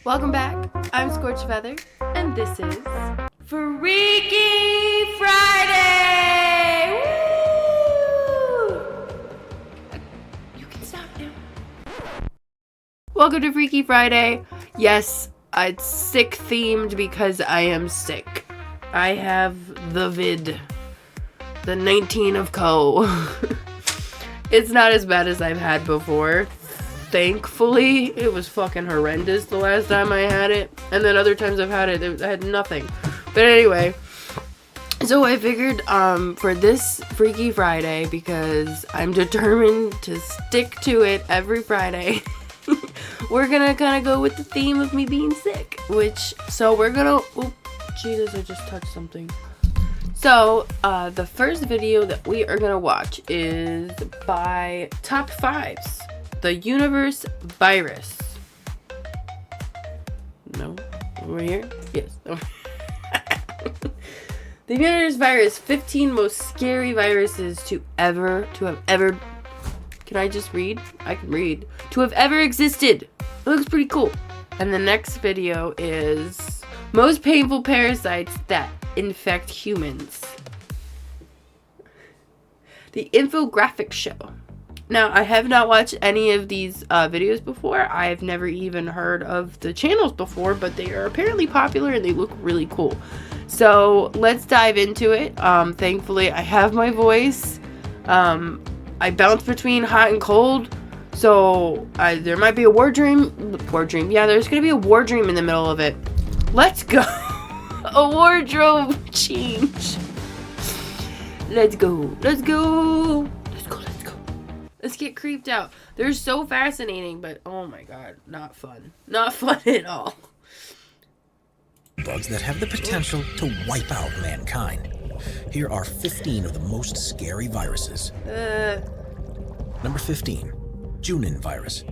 Welcome back. I'm Scorched Feather, and this is Freaky Friday! Woo! You can stop now. Welcome to Freaky Friday. Yes, it's sick themed because I am sick. I have the vid. The 19 of Co. It's not as bad as I've had before. Thankfully, it was fucking horrendous the last time I had it. And then other times I've had it, I had nothing. But anyway, so I figured for this Freaky Friday, because I'm determined to stick to it every Friday, we're gonna kind of go with the theme of me being sick. So we're gonna, oh, Jesus, I just touched something. So, the first video that we are gonna watch is by Top 5s. The Universe Virus. No? Over here? Yes. The Universe Virus. 15 most scary viruses to have ever... Can I just read? I can read. To have ever existed. It looks pretty cool. And the next video is most painful parasites that infect humans. The Infographics Show. Now, I have not watched any of these videos before. I've never even heard of the channels before, but they are apparently popular and they look really cool. So let's dive into it. Thankfully, I have my voice. I bounce between hot and cold. So there might be a war dream. Yeah, there's going to be a war dream in the middle of it. Let's go. A wardrobe change. Let's go. Let's go. Let's get creeped out. They're so fascinating, but oh my god, not fun. Not fun at all. Bugs that have the potential to wipe out mankind. Here are 15 of the most scary viruses. Number 15, Junin virus.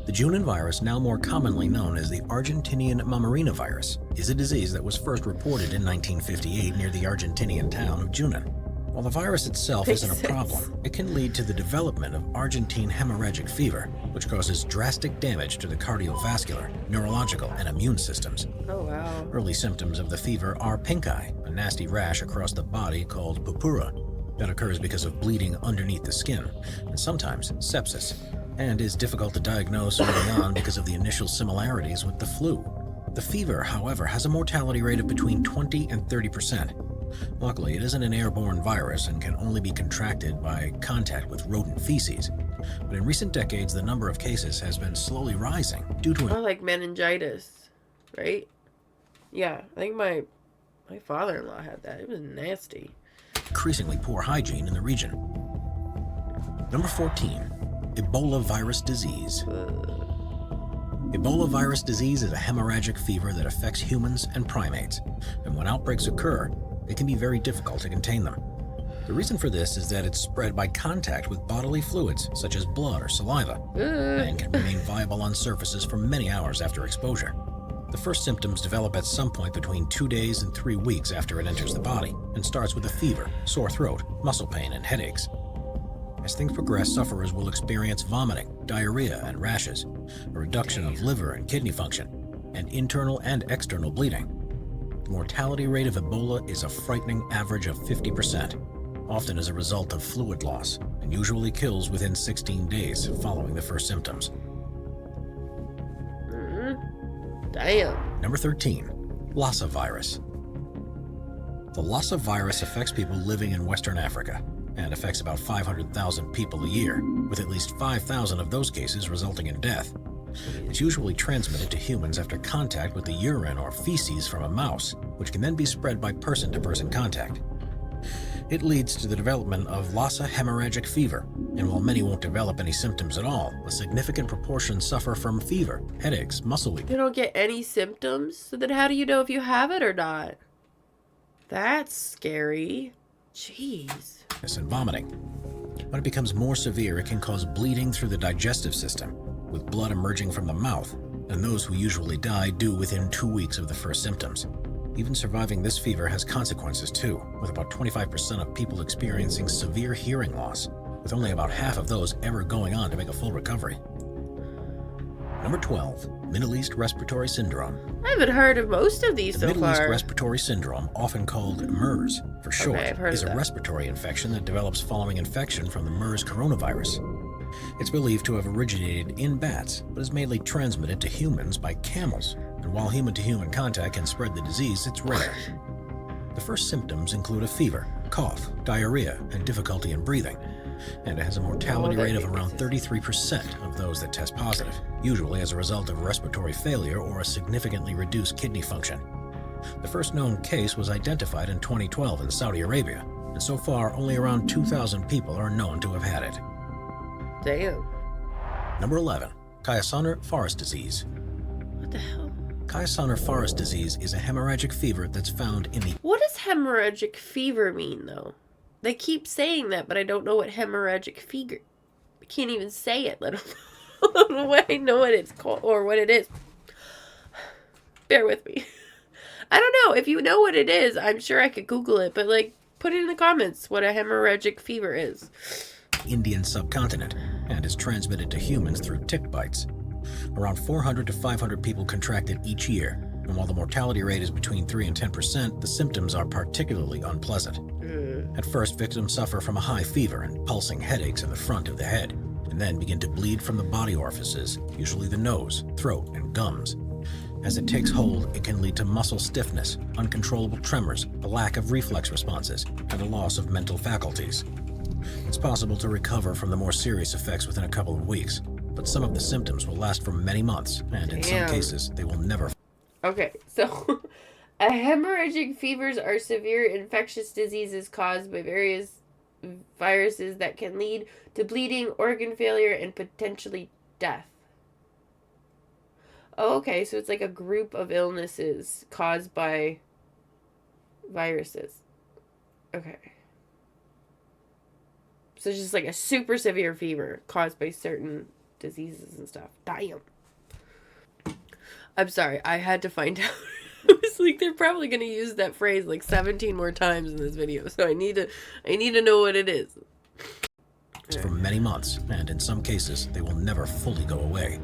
The Junin virus, now more commonly known as the Argentinian Mamarina virus, is a disease that was first reported in 1958 near the Argentinian town of Junin. While the virus itself isn't a problem, it can lead to the development of Argentine hemorrhagic fever, which causes drastic damage to the cardiovascular, neurological, and immune systems. Oh, wow. Early symptoms of the fever are pink eye, a nasty rash across the body called purpura that occurs because of bleeding underneath the skin, and sometimes sepsis, and is difficult to diagnose early on because of the initial similarities with the flu. The fever, however, has a mortality rate of between 20 and 30%. Luckily, it isn't an airborne virus and can only be contracted by contact with rodent feces. But in recent decades, the number of cases has been slowly rising due to... Oh, like meningitis, right? Yeah, I think my father-in-law had that. It was nasty. Increasingly poor hygiene in the region. Number 14, Ebola virus disease. Ebola virus disease is a hemorrhagic fever that affects humans and primates. And when outbreaks occur, it can be very difficult to contain them. The reason for this is that it's spread by contact with bodily fluids, such as blood or saliva, and can remain viable on surfaces for many hours after exposure. The first symptoms develop at some point between 2 days and 3 weeks after it enters the body, and starts with a fever, sore throat, muscle pain, and headaches. As things progress, sufferers will experience vomiting, diarrhea, and rashes, a reduction of liver and kidney function, and internal and external bleeding. The mortality rate of Ebola is a frightening average of 50%, often as a result of fluid loss, and usually kills within 16 days following the first symptoms. Damn. Number 13, Lassa virus. The Lassa virus affects people living in Western Africa and affects about 500,000 people a year, with at least 5,000 of those cases resulting in death. It's usually transmitted to humans after contact with the urine or feces from a mouse, which can then be spread by person-to-person contact. It leads to the development of Lassa hemorrhagic fever, and while many won't develop any symptoms at all, a significant proportion suffer from fever, headaches, muscle weakness. You don't get any symptoms? So then how do you know if you have it or not? That's scary. Jeez. And vomiting. When it becomes more severe, it can cause bleeding through the digestive system, with blood emerging from the mouth, and those who usually die do within 2 weeks of the first symptoms. Even surviving this fever has consequences too, with about 25% of people experiencing severe hearing loss, with only about half of those ever going on to make a full recovery. Number 12, Middle East Respiratory Syndrome. I haven't heard of most of these so Middle far. East Respiratory Syndrome, often called MERS for short, I've heard is of a that. respiratory infection that develops following infection from the MERS coronavirus. It's believed to have originated in bats, but is mainly transmitted to humans by camels. And while human-to-human contact can spread the disease, it's rare. The first symptoms include a fever, cough, diarrhea, and difficulty in breathing. And it has a mortality rate of around 33% of those that test positive, usually as a result of respiratory failure or a significantly reduced kidney function. The first known case was identified in 2012 in Saudi Arabia, and so far only around 2,000 people are known to have had it. Damn. Number 11, Kayasana forest disease. What the hell? Kayasana forest disease is a hemorrhagic fever that's found in the... What does hemorrhagic fever mean, though? They keep saying that, but I don't know what hemorrhagic fever... I can't even say it, let alone I know what it's called, or what it is. Bear with me. I don't know. If you know what it is, I'm sure I could Google it, but, like, put it in the comments what a hemorrhagic fever is. Indian subcontinent and is transmitted to humans through tick bites. Around 400 to 500 people contract it each year, and while the mortality rate is between 3 and 10%, the symptoms are particularly unpleasant. At first, victims suffer from a high fever and pulsing headaches in the front of the head, and then begin to bleed from the body orifices, usually the nose, throat, and gums. As it takes hold, it can lead to muscle stiffness, uncontrollable tremors, a lack of reflex responses, and a loss of mental faculties. It's possible to recover from the more serious effects within a couple of weeks, but some of the symptoms will last for many months, and in some cases, they will never... Okay, so hemorrhagic fevers are severe infectious diseases caused by various viruses that can lead to bleeding, organ failure, and potentially death. Oh, okay, so it's like a group of illnesses caused by viruses. Okay. So it's just like a super severe fever caused by certain diseases and stuff. Damn. I'm sorry, I had to find out. I was like, they're probably going to use that phrase like 17 more times in this video, so I need to know what it is. For many months, and in some cases, they will never fully go away.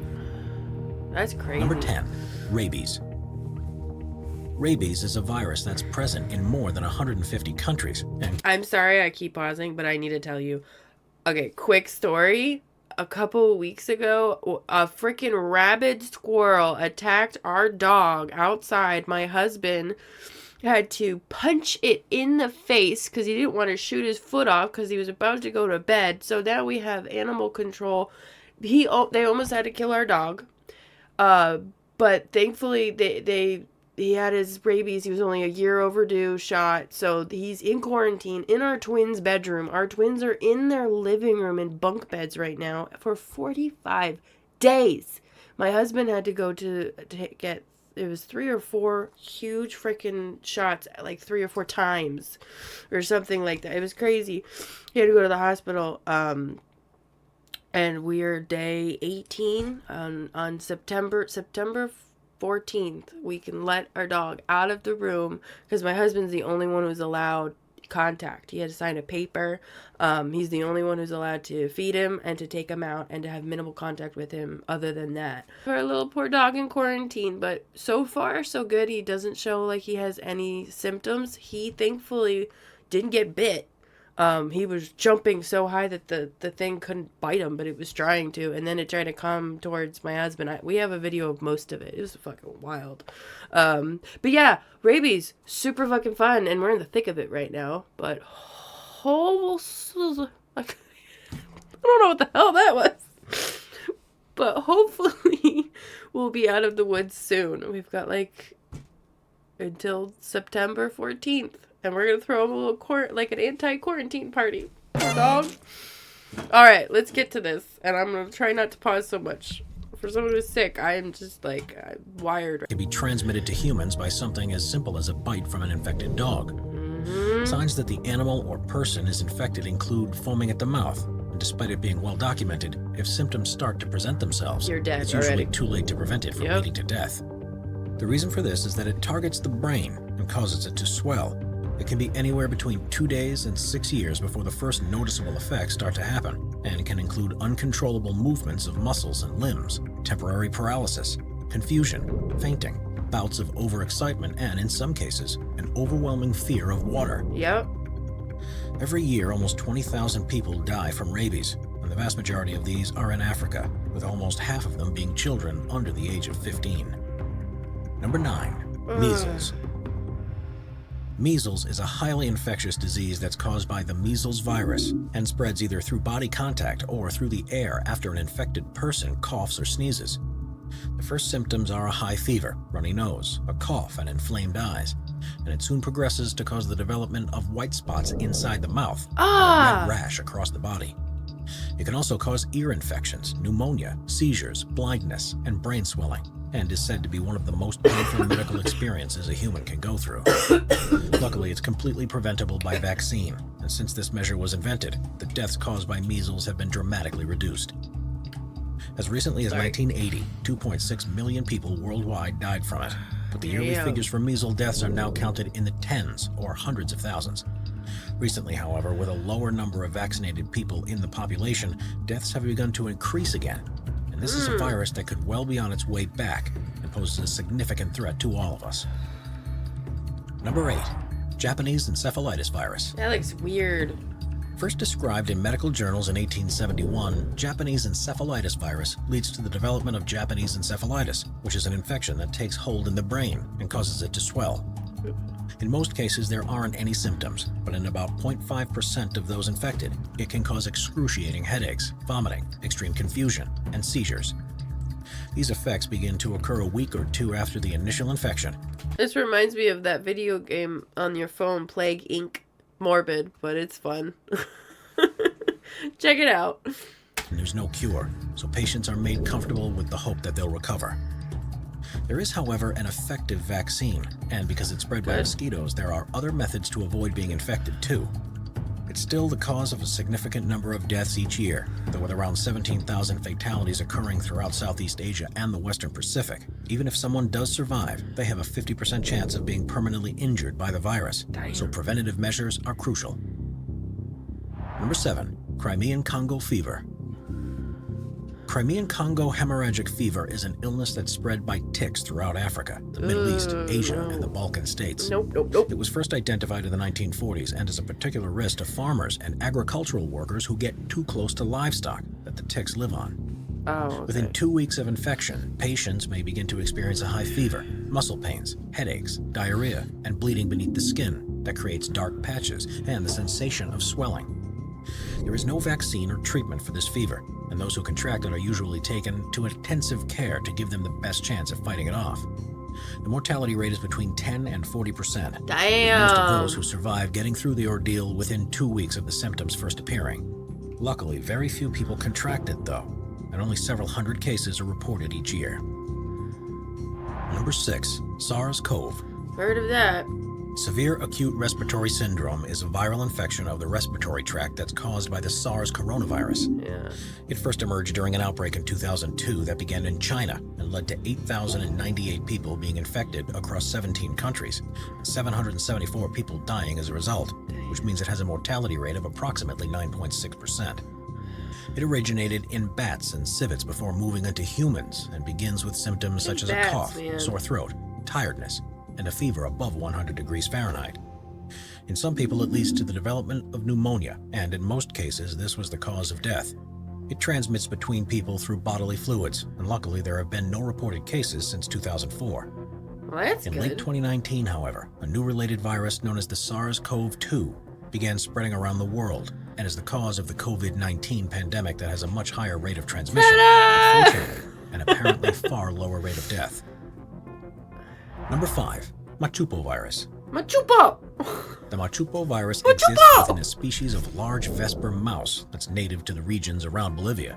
That's crazy. Number 10, rabies. Rabies is a virus that's present in more than 150 countries. And I'm sorry I keep pausing, but I need to tell you. Okay, quick story. A couple weeks ago, a freaking rabid squirrel attacked our dog outside. My husband had to punch it in the face because he didn't want to shoot his foot off because he was about to go to bed. So now we have animal control. They almost had to kill our dog. But thankfully he had his rabies. He was only a year overdue shot. So he's in quarantine in our twins' bedroom. Our twins are in their living room in bunk beds right now for 45 days. My husband had to go to get, it was 3 or 4 huge freaking shots, like 3 or 4 times or something like that. It was crazy. He had to go to the hospital. And we're day 18 on September 14th. We can let our dog out of the room because my husband's the only one who's allowed contact. He had to sign a paper. He's the only one who's allowed to feed him and to take him out and to have minimal contact with him other than that. Our little poor dog in quarantine, but so far so good. He doesn't show like he has any symptoms. He thankfully didn't get bit. He was jumping so high that the thing couldn't bite him, but it was trying to, and then it tried to come towards my husband. We have a video of most of it. It was fucking wild. But yeah, rabies, super fucking fun, and we're in the thick of it right now, but I don't know what the hell that was. But hopefully we'll be out of the woods soon. We've got like until September 14th. And we're going to throw him a little an anti-quarantine party. Poor dog. All right, let's get to this. And I'm going to try not to pause so much. For someone who's sick, I am just like, I'm wired. It can be transmitted to humans by something as simple as a bite from an infected dog. Signs that the animal or person is infected include foaming at the mouth. And despite it being well documented, if symptoms start to present themselves, you're dead it's usually already. Too late to prevent it from leading to death. The reason for this is that it targets the brain and causes it to swell. It can be anywhere between 2 days and 6 years before the first noticeable effects start to happen, and can include uncontrollable movements of muscles and limbs. temporary paralysis, confusion, fainting, bouts of overexcitement, and in some cases, an overwhelming fear of water. Yep. Every year, almost 20,000 people die from rabies, and the vast majority of these are in Africa, with almost half of them being children under the age of 15. Number 9. Measles. Measles is a highly infectious disease that's caused by the measles virus and spreads either through body contact or through the air after an infected person coughs or sneezes. The first symptoms are a high fever, runny nose, a cough, and inflamed eyes, and it soon progresses to cause the development of white spots inside the mouth and a red rash across the body. It can also cause ear infections, pneumonia, seizures, blindness, and brain swelling, and is said to be one of the most painful medical experiences a human can go through. Luckily, it's completely preventable by vaccine, and since this measure was invented, the deaths caused by measles have been dramatically reduced. As recently as 1980, 2.6 million people worldwide died from it, but the yearly figures for measles deaths are now counted in the tens or hundreds of thousands. Recently, however, with a lower number of vaccinated people in the population, deaths have begun to increase again. And this is a virus that could well be on its way back and poses a significant threat to all of us. Number 8. Japanese encephalitis virus. That looks weird. First described in medical journals in 1871, Japanese encephalitis virus leads to the development of Japanese encephalitis, which is an infection that takes hold in the brain and causes it to swell. In most cases, there aren't any symptoms, but in about 0.5% of those infected, it can cause excruciating headaches, vomiting, extreme confusion, and seizures. These effects begin to occur a week or two after the initial infection. This reminds me of that video game on your phone, Plague Inc. Morbid, but it's fun. Check it out. And there's no cure, so patients are made comfortable with the hope that they'll recover. There is, however, an effective vaccine, and because it's spread by mosquitoes, there are other methods to avoid being infected too. It's still the cause of a significant number of deaths each year, though with around 17,000 fatalities occurring throughout Southeast Asia and the Western Pacific. Even if someone does survive, they have a 50% chance of being permanently injured by the virus, so preventative measures are crucial. Number 7. Crimean Congo fever. Crimean Congo hemorrhagic fever is an illness that's spread by ticks throughout Africa, the Middle East, Asia, and the Balkan states. It was first identified in the 1940s and is a particular risk to farmers and agricultural workers who get too close to livestock that the ticks live on. Within 2 weeks of infection, patients may begin to experience a high fever, muscle pains, headaches, diarrhea, and bleeding beneath the skin that creates dark patches and the sensation of swelling. There is no vaccine or treatment for this fever, and those who contract it are usually taken to intensive care to give them the best chance of fighting it off. The mortality rate is between 10 and 40%, with most of those who survive getting through the ordeal within 2 weeks of the symptoms first appearing. Luckily, very few people contract it, though, and only several hundred cases are reported each year. Number 6. SARS-CoV. Heard of that. Severe acute respiratory syndrome is a viral infection of the respiratory tract that's caused by the SARS coronavirus. It first emerged during an outbreak in 2002 that began in China and led to 8,098 people being infected across 17 countries, and 774 people dying as a result, which means it has a mortality rate of approximately 9.6%. It originated in bats and civets before moving into humans and begins with symptoms such as a cough, sore throat, tiredness, and a fever above 100 degrees Fahrenheit. In some people, it leads to the development of pneumonia, and in most cases, this was the cause of death. It transmits between people through bodily fluids, and luckily there have been no reported cases since 2004. Well, that's in good. late 2019, however, a new related virus known as the SARS-CoV-2 began spreading around the world and is the cause of the COVID-19 pandemic that has a much higher rate of transmission, unfortunately, and apparently far lower rate of death. Number 5. Machupo virus. Machupo! The Machupo virus exists within a species of large Vesper mouse that's native to the regions around Bolivia.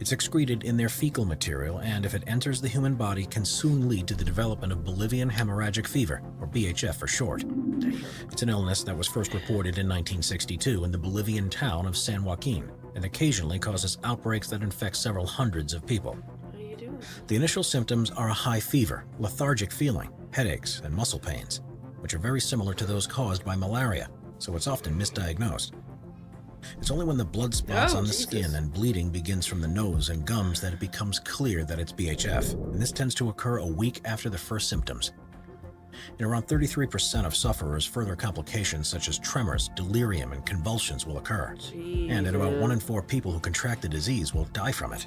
It's excreted in their fecal material, and if it enters the human body, can soon lead to the development of Bolivian hemorrhagic fever, or BHF for short. It's an illness that was first reported in 1962 in the Bolivian town of San Joaquin, and occasionally causes outbreaks that infect several hundreds of people. The initial symptoms are a high fever, lethargic feeling, headaches, and muscle pains, which are very similar to those caused by malaria, so it's often misdiagnosed. It's only when the blood spots on the Jesus. skin and bleeding begins from the nose and gums that it becomes clear that it's BHF, and this tends to occur a week after the first symptoms. In around 33% of sufferers, further complications such as tremors, delirium, and convulsions will occur. Jesus. And in about 1 in 4 people who contract the disease will die from it.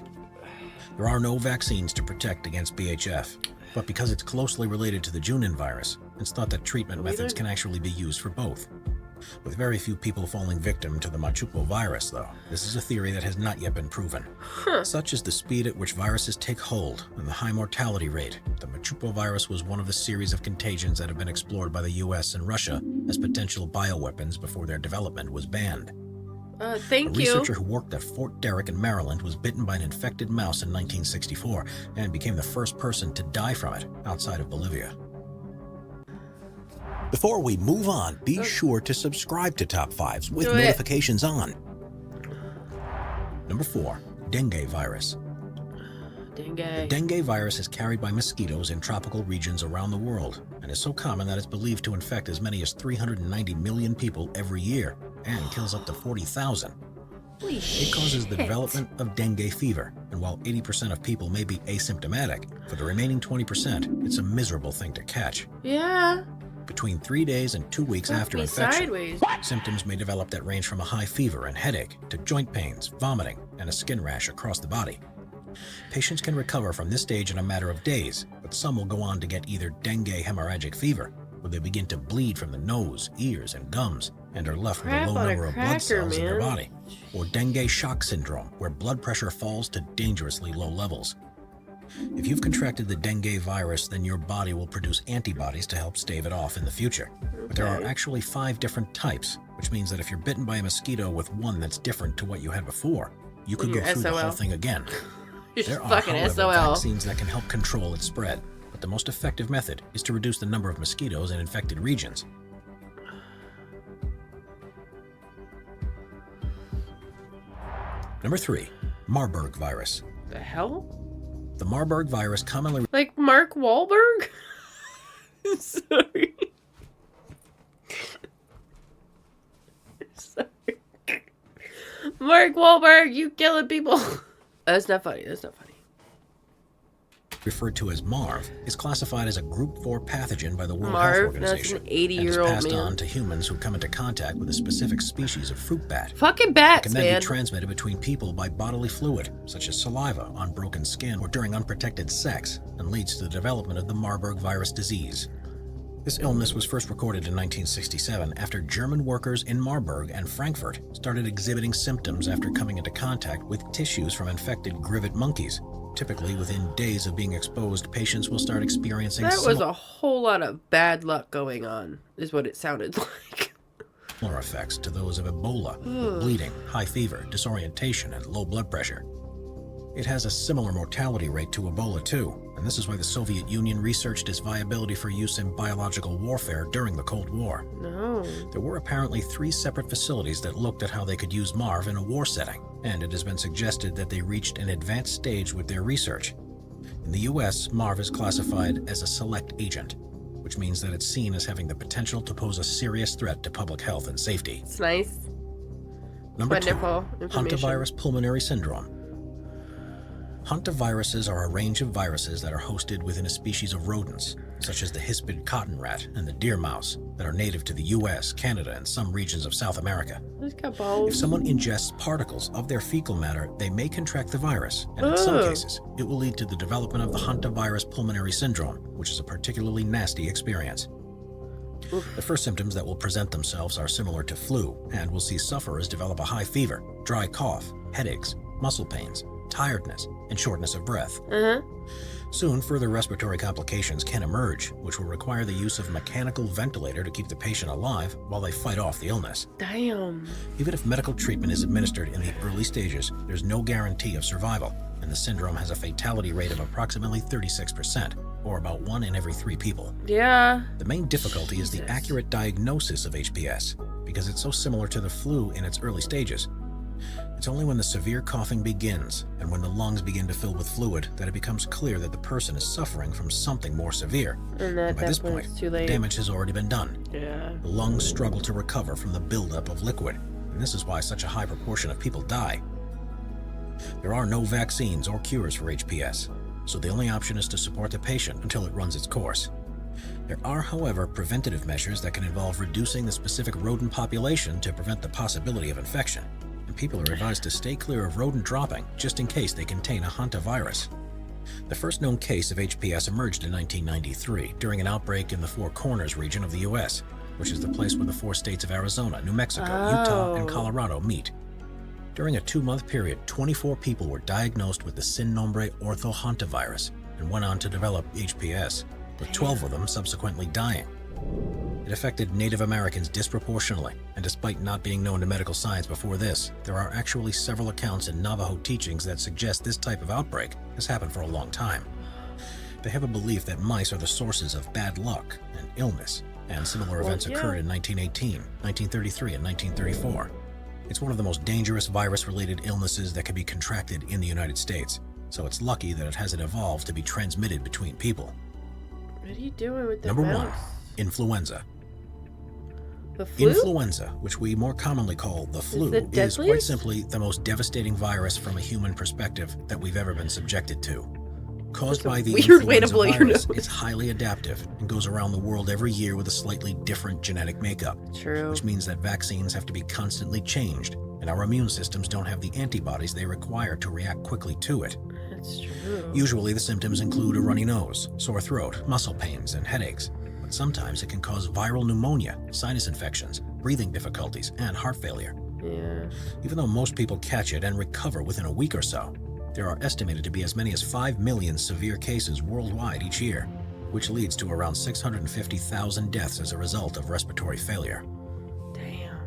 There are no vaccines to protect against BHF, but because it's closely related to the Junin virus, it's thought that treatment methods can actually be used for both. With very few people falling victim to the Machupo virus, though, this is a theory that has not yet been proven. Such is the speed at which viruses take hold and the high mortality rate. The Machupo virus was one of the series of contagions that have been explored by the US and Russia as potential bioweapons before their development was banned. Thank you. A researcher who worked at Fort Derrick in Maryland was bitten by an infected mouse in 1964 and became the first person to die from it outside of Bolivia. Before we move on, be sure to subscribe to Top 5s with notifications on. Number 4, dengue virus. Dengue. The dengue virus is carried by mosquitoes in tropical regions around the world and is so common that it's believed to infect as many as 390 million people every year and kills up to 40,000. It causes the development of dengue fever, and while 80% of people may be asymptomatic, for the remaining 20%, it's a miserable thing to catch. Yeah. Between 3 days and 2 weeks after infection, sideways. symptoms may develop that range from a high fever and headache to joint pains, vomiting, and a skin rash across the body. Patients can recover from this stage in a matter of days, but some will go on to get either dengue hemorrhagic fever, where they begin to bleed from the nose, ears, and gums, and are left with a low number of blood cells in their body, or dengue shock syndrome, where blood pressure falls to dangerously low levels. If you've contracted the dengue virus, then your body will produce antibodies to help stave it off in the future. But there are actually 5 different types, which means that if you're bitten by a mosquito with one that's different to what you had before, you could go through the whole thing again. There are, however, vaccines that can help control its spread, but the most effective method is to reduce the number of mosquitoes in infected regions. Number 3, Marburg virus. The hell? The Marburg virus commonly... Like Mark Wahlberg? Sorry. Sorry. Mark Wahlberg, you killing people. That's not funny. That's not funny. Referred to as MARV, is classified as a Group 4 pathogen by the World Health Marv, Organization. that's an 80-year-old and is passed man. on to humans who come into contact with a specific species of fruit bat. Fucking bats, It can then man. be transmitted between people by bodily fluid, such as saliva on broken skin or during unprotected sex, and leads to the development of the Marburg virus disease. This illness was first recorded in 1967 after German workers in Marburg and Frankfurt started exhibiting symptoms after coming into contact with tissues from infected grivet monkeys. Typically, within days of being exposed, patients will start experiencing That was a whole lot of bad luck going on, is what it sounded like. similar effects to those of Ebola, with bleeding, high fever, disorientation, and low blood pressure. It has a similar mortality rate to Ebola too, and this is why the Soviet Union researched its viability for use in biological warfare during the Cold War. No. There were apparently 3 separate facilities that looked at how they could use MARV in a war setting, and it has been suggested that they reached an advanced stage with their research. In the US, MARV is classified as a select agent, which means that it's seen as having the potential to pose a serious threat to public health and safety. It's nice. Number 2, Wonderful information. hantavirus pulmonary syndrome. Hantaviruses are a range of viruses that are hosted within a species of rodents, such as the hispid cotton rat and the deer mouse, that are native to the US, Canada, and some regions of South America. It's got balls. If someone ingests particles of their fecal matter, they may contract the virus, and in some cases, it will lead to the development of the hantavirus pulmonary syndrome, which is a particularly nasty experience. The first symptoms that will present themselves are similar to flu, and will see sufferers develop a high fever, dry cough, headaches, muscle pains, tiredness, and shortness of breath. Soon, further respiratory complications can emerge, which will require the use of a mechanical ventilator to keep the patient alive while they fight off the illness. Damn. Even if medical treatment is administered in the early stages, there's no guarantee of survival, and the syndrome has a fatality rate of approximately 36%, or about 1 in every 3 people. Yeah. The main difficulty is the accurate diagnosis of HPS, because it's so similar to the flu in its early stages. It's only when the severe coughing begins and when the lungs begin to fill with fluid that it becomes clear that the person is suffering from something more severe. And By this point, too the late. damage has already been done. Yeah. The lungs struggle to recover from the buildup of liquid, and and this is why such a high proportion of people die. There are no vaccines or cures for HPS, so the only option is to support the patient until it runs its course. There are, however, preventative measures that can involve reducing the specific rodent population to prevent the possibility of infection, and people are advised to stay clear of rodent dropping just in case they contain a hantavirus. The first known case of HPS emerged in 1993 during an outbreak in the Four Corners region of the U.S., which is the place where the 4 states of Arizona, New Mexico, Utah, and Colorado meet. During a 2-month period, 24 people were diagnosed with the sin nombre orthohantavirus and went on to develop HPS, with 12 of them subsequently dying. It affected Native Americans disproportionately, and despite not being known to medical science before this, there are actually several accounts in Navajo teachings that suggest this type of outbreak has happened for a long time. They have a belief that mice are the sources of bad luck and illness, and similar events occurred in 1918, 1933, and 1934. It's one of the most dangerous virus-related illnesses that can be contracted in the United States, so it's lucky that it hasn't evolved to be transmitted between people. What are you doing with the Number mouse? 1. Influenza. The flu? Influenza, which we more commonly call the flu, is quite simply the most devastating virus from a human perspective that we've ever been subjected to. Caused by the influenza virus, it's highly adaptive and goes around the world every year with a slightly different genetic makeup. True. Which means that vaccines have to be constantly changed, and our immune systems don't have the antibodies they require to react quickly to it. That's true. Usually the symptoms include a runny nose, sore throat, muscle pains, and headaches. But sometimes it can cause viral pneumonia, sinus infections, breathing difficulties, and heart failure. Yeah. Even though most people catch it and recover within a week or so, there are estimated to be as many as 5 million severe cases worldwide each year, which leads to around 650,000 deaths as a result of respiratory failure. Damn.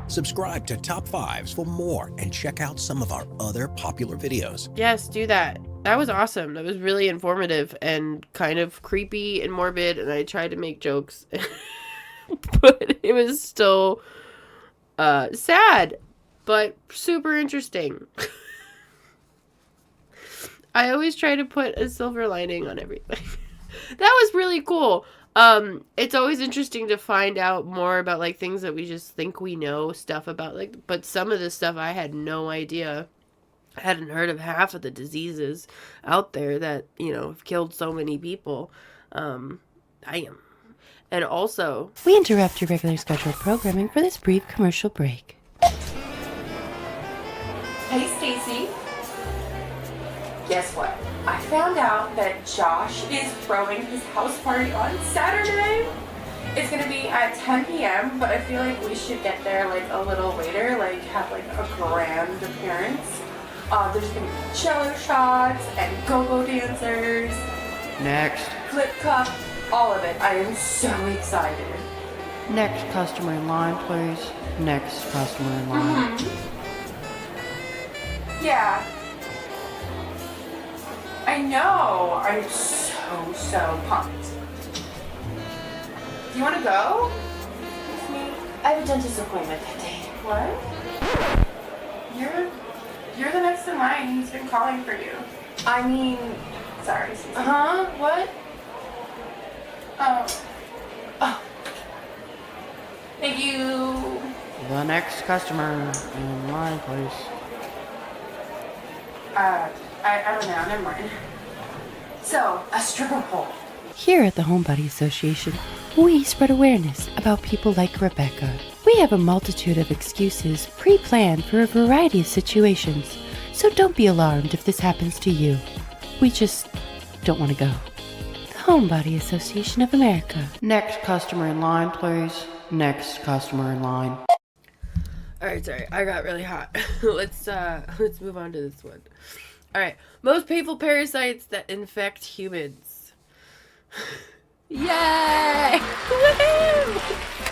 Subscribe to Top 5s for more and check out some of our other popular videos. Yes, do that. That was awesome. That was really informative and kind of creepy and morbid, and I tried to make jokes. But it was still sad, but super interesting. I always try to put a silver lining on everything. That was really cool. It's always interesting to find out more about like things that we just think we know stuff about, like, but some of this stuff I had no idea. I hadn't heard of half of the diseases out there that, you know, have killed so many people. Damn. And also, we interrupt your regularly scheduled programming for this brief commercial break. Hey, Stacy. Guess what? I found out that Josh is throwing his house party on Saturday. It's gonna be at 10 p.m., but I feel like we should get there like a little later, like have like a grand appearance. There's gonna be cello shots and go-go dancers. Next. Flip cup, all of it. I am so excited. Next customer in line, please. Next customer in line. Yeah. I know. I'm so pumped. Do you want to go? With me? I have a dentist appointment that day. What? You're the next in line. He's been calling for you. I mean, sorry, Susie. What? Oh. Thank you. The next customer in line, please. I don't know. Never mind. So, a stripper pole. Here at the Homebody Association, we spread awareness about people like Rebecca. We have a multitude of excuses pre-planned for a variety of situations, so don't be alarmed if this happens to you. We just don't want to go. The Homebody Association of America. Next customer in line, please. Next customer in line. alright, sorry, I got really hot. Let's move on to this one. Alright, most painful parasites that infect humans. Yay! Woohoo!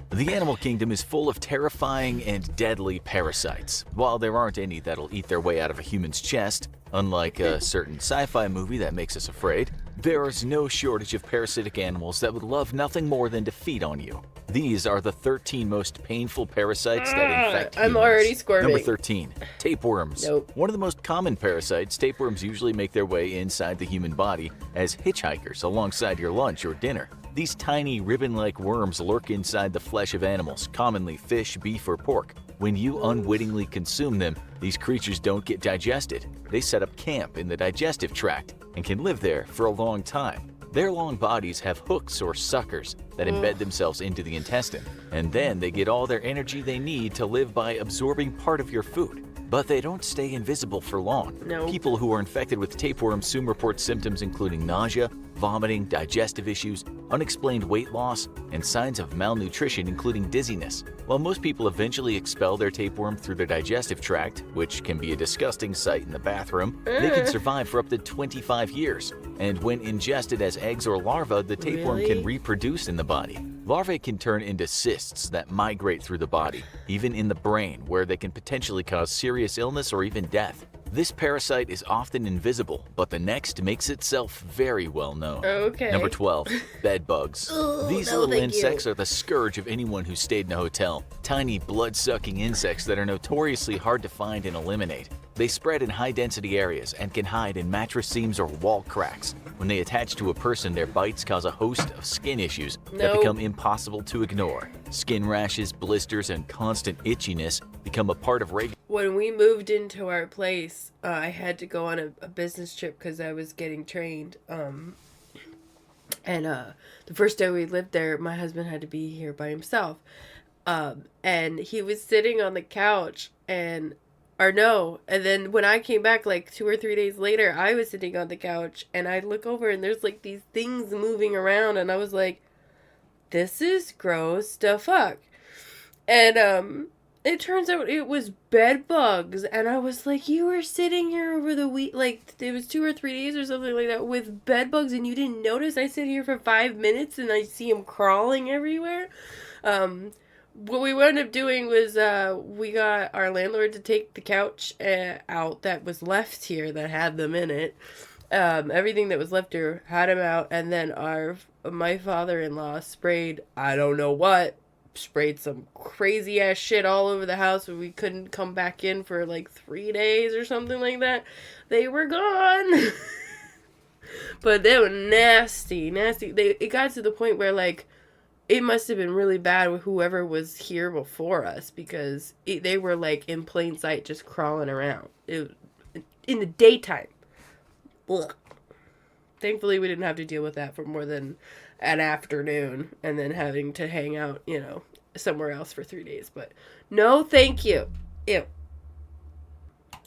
The animal kingdom is full of terrifying and deadly parasites. While there aren't any that'll eat their way out of a human's chest, unlike a certain sci-fi movie that makes us afraid, there is no shortage of parasitic animals that would love nothing more than to feed on you. These are the 13 most painful parasites that infect humans. I'm already squirming. Number 13, tapeworms. Nope. One of the most common parasites, tapeworms usually make their way inside the human body as hitchhikers alongside your lunch or dinner. These tiny ribbon-like worms lurk inside the flesh of animals, commonly fish, beef, or pork. When you unwittingly consume them, these creatures don't get digested. They set up camp in the digestive tract and can live there for a long time. Their long bodies have hooks or suckers that embed themselves into the intestine, and then they get all their energy they need to live by absorbing part of your food. But they don't stay invisible for long. No. People who are infected with tapeworms soon report symptoms including nausea, vomiting, digestive issues, unexplained weight loss, and signs of malnutrition including dizziness. While most people eventually expel their tapeworm through their digestive tract, which can be a disgusting sight in the bathroom, they can survive for up to 25 years. And when ingested as eggs or larvae, the tapeworm can reproduce in the body. Larvae can turn into cysts that migrate through the body, even in the brain, where they can potentially cause serious illness or even death. This parasite is often invisible, but the next makes itself very well known. Okay. Number 12, bed bugs. These little insects are the scourge of anyone who stayed in a hotel. Tiny blood-sucking insects that are notoriously hard to find and eliminate. They spread in high-density areas and can hide in mattress seams or wall cracks. When they attach to a person, their bites cause a host of skin issues that become impossible to ignore. Skin rashes, blisters, and constant itchiness become a part of regular. When we moved into our place, I had to go on a business trip because I was getting trained. And the first day we lived there, my husband had to be here by himself. And he was sitting on the couch and then when I came back like 2 or 3 days later, I was sitting on the couch and I look over and there's like these things moving around and I was like, this is gross the fuck. And it turns out it was bed bugs and I was like, you were sitting here over the week, like it was 2 or 3 days or something like that with bed bugs and you didn't notice. I sit here for 5 minutes and I see them crawling everywhere. What we wound up doing was we got our landlord to take the couch out that was left here that had them in it. Everything that was left here had them out, and then my father-in-law sprayed, I don't know what, sprayed some crazy ass shit all over the house and we couldn't come back in for like 3 days or something like that. They were gone. But they were nasty. It got to the point where like it must have been really bad with whoever was here before us because they were like in plain sight just crawling around in the daytime. Ugh. Thankfully, we didn't have to deal with that for more than an afternoon and then having to hang out, somewhere else for 3 days. But no, thank you. Ew.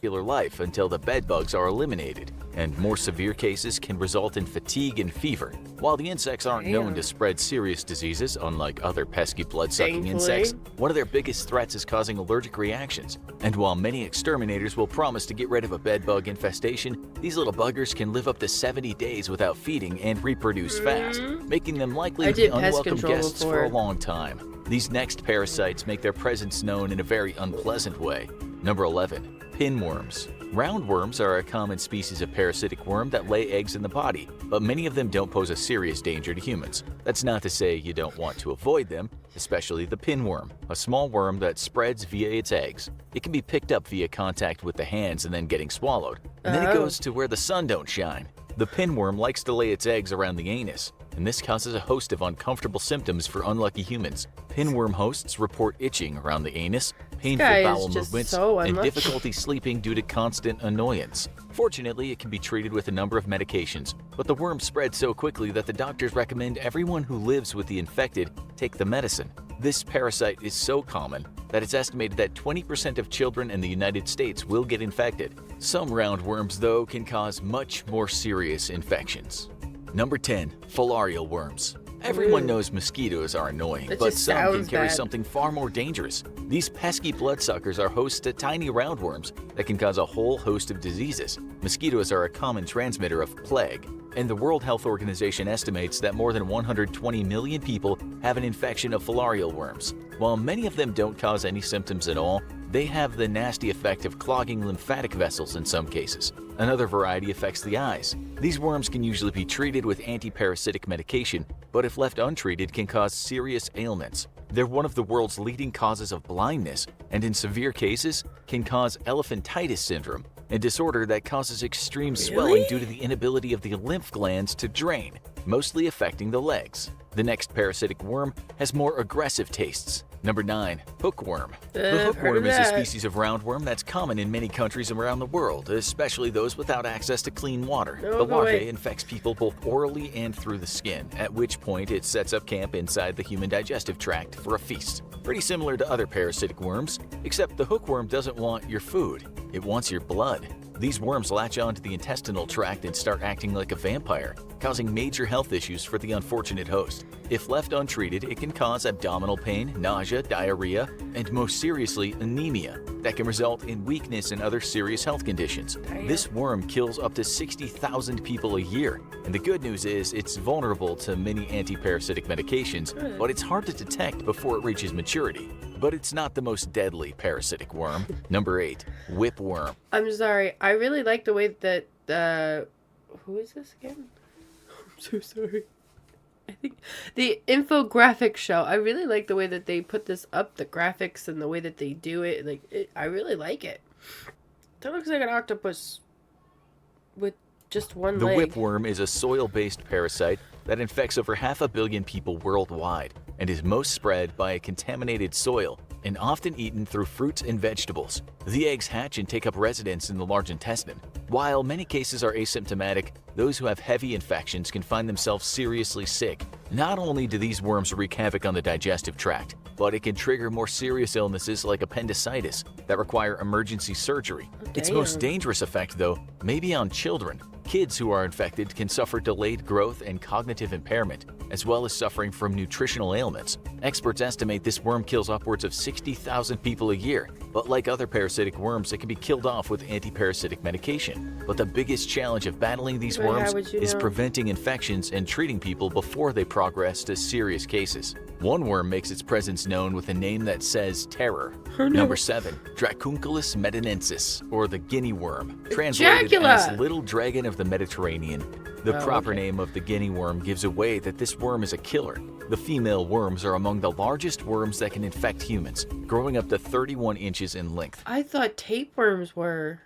Life until the bed bugs are eliminated, and more severe cases can result in fatigue and fever. While the insects aren't known to spread serious diseases, unlike other pesky blood-sucking insects, one of their biggest threats is causing allergic reactions. And while many exterminators will promise to get rid of a bed bug infestation, these little buggers can live up to 70 days without feeding and reproduce fast, making them likely to be unwelcome guests for a long time. These next parasites make their presence known in a very unpleasant way. Number 11. Pinworms. Roundworms are a common species of parasitic worm that lay eggs in the body, but many of them don't pose a serious danger to humans. That's not to say you don't want to avoid them, especially the pinworm, a small worm that spreads via its eggs. It can be picked up via contact with the hands and then getting swallowed, and then it goes to where the sun don't shine. The pinworm likes to lay its eggs around the anus, and this causes a host of uncomfortable symptoms for unlucky humans. Pinworm hosts report itching around the anus, painful bowel movements, and difficulty sleeping due to constant annoyance. Fortunately, it can be treated with a number of medications, but the worm spreads so quickly that the doctors recommend everyone who lives with the infected take the medicine. This parasite is so common that it's estimated that 20% of children in the United States will get infected. Some roundworms, though, can cause much more serious infections. Number 10. Filarial worms. Everyone knows mosquitoes are annoying, but some can carry something far more dangerous. These pesky bloodsuckers are hosts to tiny roundworms that can cause a whole host of diseases. Mosquitoes are a common transmitter of plague, and the World Health Organization estimates that more than 120 million people have an infection of filarial worms. While many of them don't cause any symptoms at all, they have the nasty effect of clogging lymphatic vessels in some cases. Another variety affects the eyes. These worms can usually be treated with anti-parasitic medication, but if left untreated can cause serious ailments. They're one of the world's leading causes of blindness, and in severe cases can cause elephantitis syndrome, a disorder that causes extreme swelling due to the inability of the lymph glands to drain. mostly affecting the legs. The next parasitic worm has more aggressive tastes. Number 9. Hookworm. The hookworm is a species of roundworm that's common in many countries around the world, especially those without access to clean water. The larvae infects people both orally and through the skin, at which point it sets up camp inside the human digestive tract for a feast. Pretty similar to other parasitic worms, except the hookworm doesn't want your food, it wants your blood. These worms latch onto the intestinal tract and start acting like a vampire, causing major health issues for the unfortunate host. If left untreated, it can cause abdominal pain, nausea, diarrhea, and most seriously, anemia that can result in weakness and other serious health conditions. This worm kills up to 60,000 people a year, and the good news is it's vulnerable to many anti-parasitic medications, but it's hard to detect before it reaches maturity. But it's not the most deadly parasitic worm. Number 8. Whipworm. I'm sorry. I really like the way that who is this again? I'm so sorry. I think the Infographics Show. I really like the way that they put this up, the graphics and the way that they do it. I really like it. That looks like an octopus with just one leg. The whipworm is a soil-based parasite that infects over 500 million people worldwide and is most spread by a contaminated soil and often eaten through fruits and vegetables. The eggs hatch and take up residence in the large intestine. While many cases are asymptomatic, those who have heavy infections can find themselves seriously sick. Not only do these worms wreak havoc on the digestive tract, but it can trigger more serious illnesses like appendicitis that require emergency surgery. Its most dangerous effect, though, may be on children. Kids who are infected can suffer delayed growth and cognitive impairment, as well as suffering from nutritional ailments. Experts estimate this worm kills upwards of 60,000 people a year, but like other parasitic worms, it can be killed off with anti-parasitic medication. But the biggest challenge of battling these worms is preventing infections and treating people before they progress to serious cases. One worm makes its presence known with a name that says terror. Number 7. Dracunculus medinensis, or the guinea worm, translated as little dragon of the Mediterranean. The proper name of the guinea worm gives away that this worm is a killer. The female worms are among the largest worms that can infect humans, growing up to 31 inches in length. I thought tapeworms were...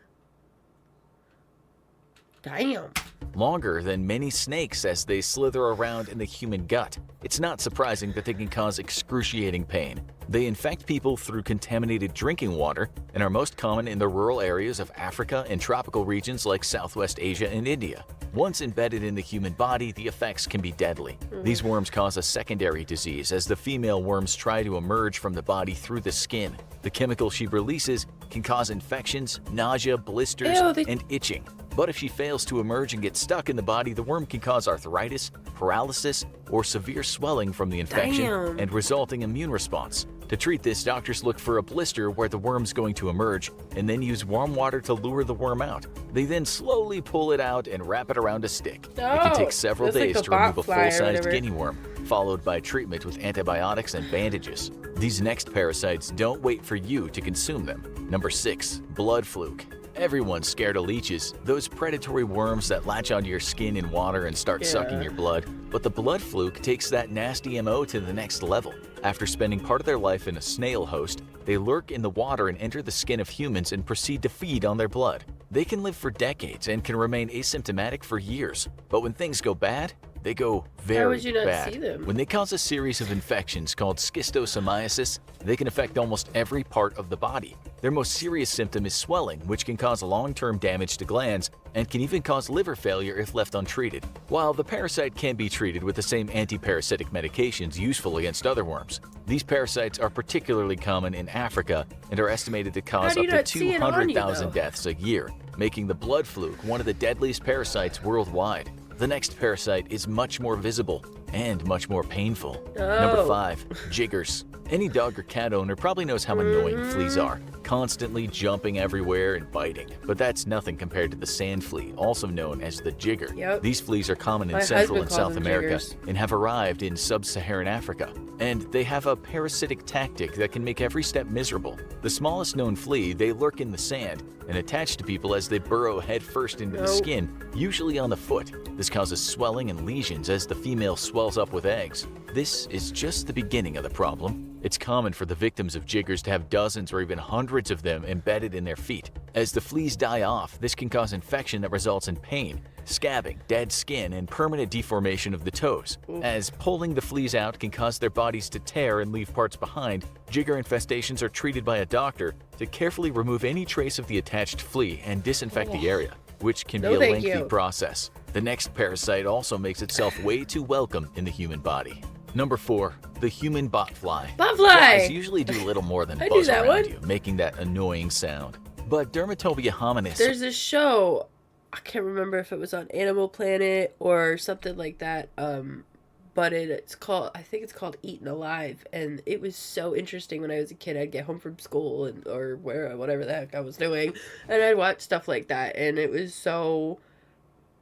Damn. Longer than many snakes as they slither around in the human gut. It's not surprising that they can cause excruciating pain. They infect people through contaminated drinking water and are most common in the rural areas of Africa and tropical regions like Southwest Asia and India. Once embedded in the human body, the effects can be deadly. These worms cause a secondary disease as the female worms try to emerge from the body through the skin. The chemical she releases can cause infections, nausea, blisters, and itching. But if she fails to emerge and get stuck in the body, the worm can cause arthritis, paralysis, or severe swelling from the infection and resulting immune response. To treat this, doctors look for a blister where the worm's going to emerge and then use warm water to lure the worm out. They then slowly pull it out and wrap it around a stick. It can take several days to remove a full-sized guinea worm, followed by treatment with antibiotics and bandages. These next parasites don't wait for you to consume them. Number 6. Blood fluke. Everyone's scared of leeches, those predatory worms that latch onto your skin and water and start sucking your blood. But the blood fluke takes that nasty MO to the next level. After spending part of their life in a snail host, they lurk in the water and enter the skin of humans and proceed to feed on their blood. They can live for decades and can remain asymptomatic for years. But when things go bad, they go very bad. When they cause a series of infections called schistosomiasis, they can affect almost every part of the body. Their most serious symptom is swelling, which can cause long-term damage to glands and can even cause liver failure if left untreated. While the parasite can be treated with the same anti-parasitic medications useful against other worms, these parasites are particularly common in Africa and are estimated to cause up to 200,000 deaths a year, making the blood fluke one of the deadliest parasites worldwide. The next parasite is much more visible and much more painful. Number 5. Jiggers. Any dog or cat owner probably knows how annoying fleas are, constantly jumping everywhere and biting. But that's nothing compared to the sand flea, also known as the jigger. These fleas are common in Central and South America and have arrived in sub-Saharan Africa. And they have a parasitic tactic that can make every step miserable. The smallest known flea, they lurk in the sand and attach to people as they burrow headfirst into the skin, usually on the foot. This causes swelling and lesions as the female swells up with eggs. This is just the beginning of the problem. It's common for the victims of jiggers to have dozens or even hundreds hundreds of them embedded in their feet. As the fleas die off, this can cause infection that results in pain, scabbing, dead skin, and permanent deformation of the toes. As pulling the fleas out can cause their bodies to tear and leave parts behind, jigger infestations are treated by a doctor to carefully remove any trace of the attached flea and disinfect the area, which can be a lengthy process. The next parasite also makes itself way too welcome in the human body. Number 4, the human botfly. Botfly! Flies usually do little more than I buzz knew that around one. you, making that annoying sound. But Dermatobia hominis. There's a show, I can't remember if it was on Animal Planet or something like that, but it's called, I think it's called Eaten Alive, and it was so interesting. When I was a kid, I'd get home from school or whatever the heck I was doing, and I'd watch stuff like that, and it was so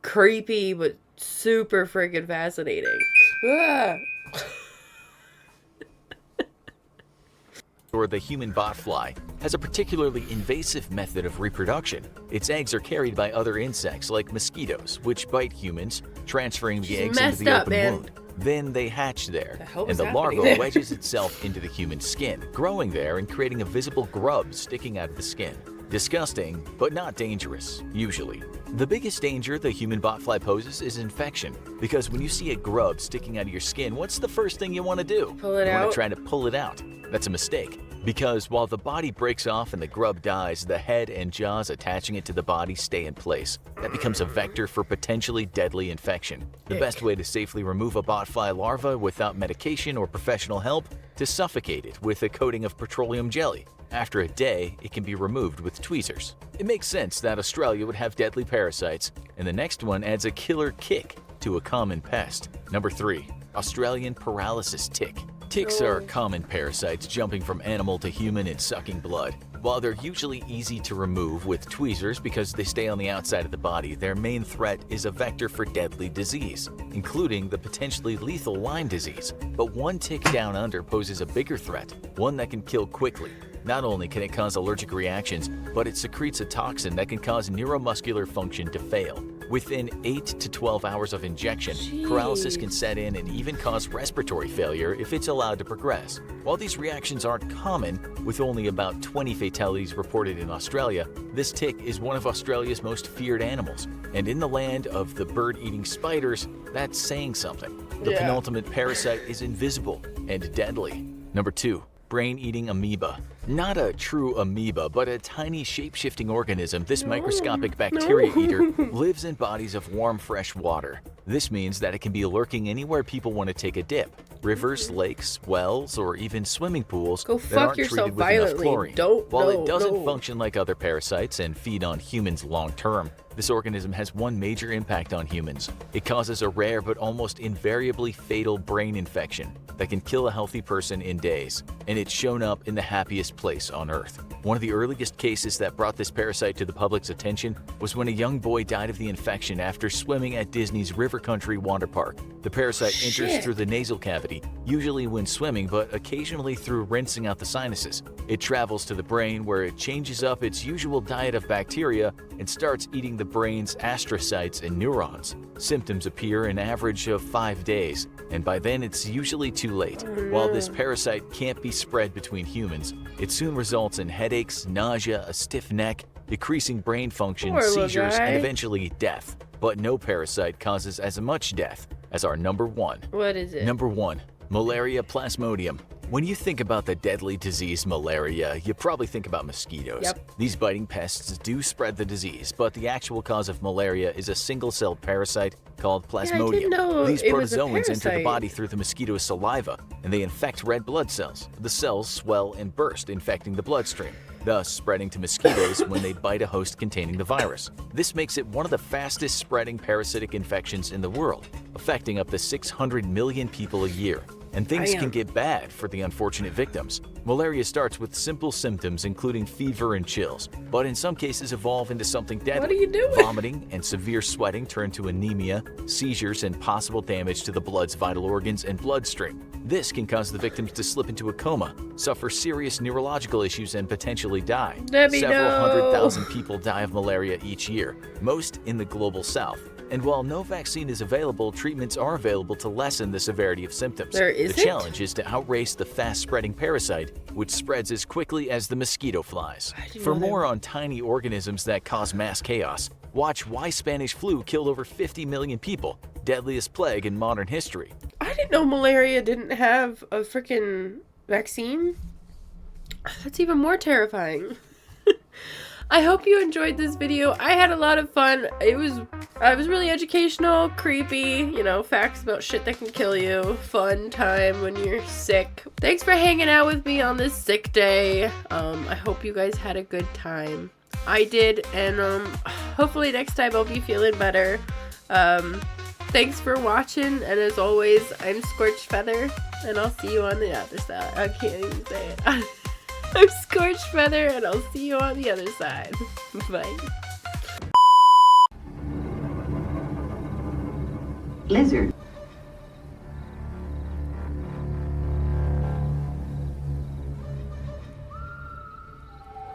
creepy but super freaking fascinating. Ah. Or the human botfly, has a particularly invasive method of reproduction. Its eggs are carried by other insects like mosquitoes, which bite humans, transferring the eggs into the open wound. Then they hatch there, and the larva wedges itself into the human skin, growing there and creating a visible grub sticking out of the skin. Disgusting, but not dangerous, usually. The biggest danger the human botfly poses is infection, because when you see a grub sticking out of your skin, what's the first thing you want to do? Pull it You out? want to try to pull it out. That's a mistake, because while the body breaks off and the grub dies, the head and jaws attaching it to the body stay in place. That becomes a vector for potentially deadly infection. The best way to safely remove a botfly larva without medication or professional help? To suffocate it with a coating of petroleum jelly. After a day, it can be removed with tweezers. It makes sense that Australia would have deadly parasites, and the next one adds a killer kick to a common pest. Number 3, Australian paralysis tick. Ticks are common parasites jumping from animal to human and sucking blood. While they're usually easy to remove with tweezers because they stay on the outside of the body, their main threat is a vector for deadly disease, including the potentially lethal Lyme disease. But one tick down under poses a bigger threat, one that can kill quickly. Not only can it cause allergic reactions, but it secretes a toxin that can cause neuromuscular function to fail. Within 8 to 12 hours of injection, paralysis can set in and even cause respiratory failure if it's allowed to progress. While these reactions aren't common, with only about 20 fatalities reported in Australia, this tick is one of Australia's most feared animals. And in the land of the bird-eating spiders, that's saying something. The penultimate parasite is invisible and deadly. Number 2, brain-eating amoeba. Not a true amoeba, but a tiny shape-shifting organism, this microscopic bacteria eater lives in bodies of warm, fresh water. This means that it can be lurking anywhere people want to take a dip. Rivers, lakes, wells, or even swimming pools Go that fuck aren't yourself treated with enough violently. chlorine. While it doesn't No. function like other parasites and feed on humans long-term, this organism has one major impact on humans. It causes a rare but almost invariably fatal brain infection that can kill a healthy person in days, and it's shown up in the happiest place on Earth. One of the earliest cases that brought this parasite to the public's attention was when a young boy died of the infection after swimming at Disney's River Country water park. The parasite enters through the nasal cavity, usually when swimming, but occasionally through rinsing out the sinuses. It travels to the brain, where it changes up its usual diet of bacteria and starts eating the brain's astrocytes and neurons. Symptoms appear an average of 5 days, and by then it's usually too late. While this parasite can't be spread between humans, it soon results in headaches, nausea, a stiff neck, decreasing brain function, Poor little seizures, guy. and eventually death. But no parasite causes as much death as our number 1. What is it? Number 1, malaria plasmodium. When you think about the deadly disease malaria, you probably think about mosquitoes. Yep. These biting pests do spread the disease, but the actual cause of malaria is a single-celled parasite called plasmodium. didn't know These it was a protozoans enter the parasite. body through the mosquito's saliva, and they infect red blood cells. The cells swell and burst, infecting the bloodstream, thus spreading to mosquitoes when they bite a host containing the virus. This makes it one of the fastest spreading parasitic infections in the world, affecting up to 600 million people a year. And things can get bad for the unfortunate victims. Malaria starts with simple symptoms including fever and chills, but in some cases evolve into something deadly. What are you doing? Vomiting and severe sweating turn to anemia, seizures, and possible damage to the blood's vital organs and bloodstream. This can cause the victims to slip into a coma, suffer serious neurological issues, and potentially die. Debbie, Several no. 100,000 people die of malaria each year, most in the global south. And while no vaccine is available, treatments are available to lessen the severity of symptoms. There isn't? The challenge is to outrace the fast-spreading parasite, which spreads as quickly as the mosquito flies. For more on tiny organisms that cause mass chaos, watch Why Spanish Flu Killed Over 50 Million People, Deadliest Plague in Modern History. I didn't know malaria didn't have a freaking vaccine. That's even more terrifying. I hope you enjoyed this video. I had a lot of fun. It was really educational, creepy, you know, facts about shit that can kill you. Fun time when you're sick. Thanks for hanging out with me on this sick day. I hope you guys had a good time. I did, and hopefully next time I'll be feeling better. Thanks for watching, and as always, I'm Scorched Feather, and I'll see you on the other side. I can't even say it. I'm Scorched Feather, and I'll see you on the other side. Bye. Lizard.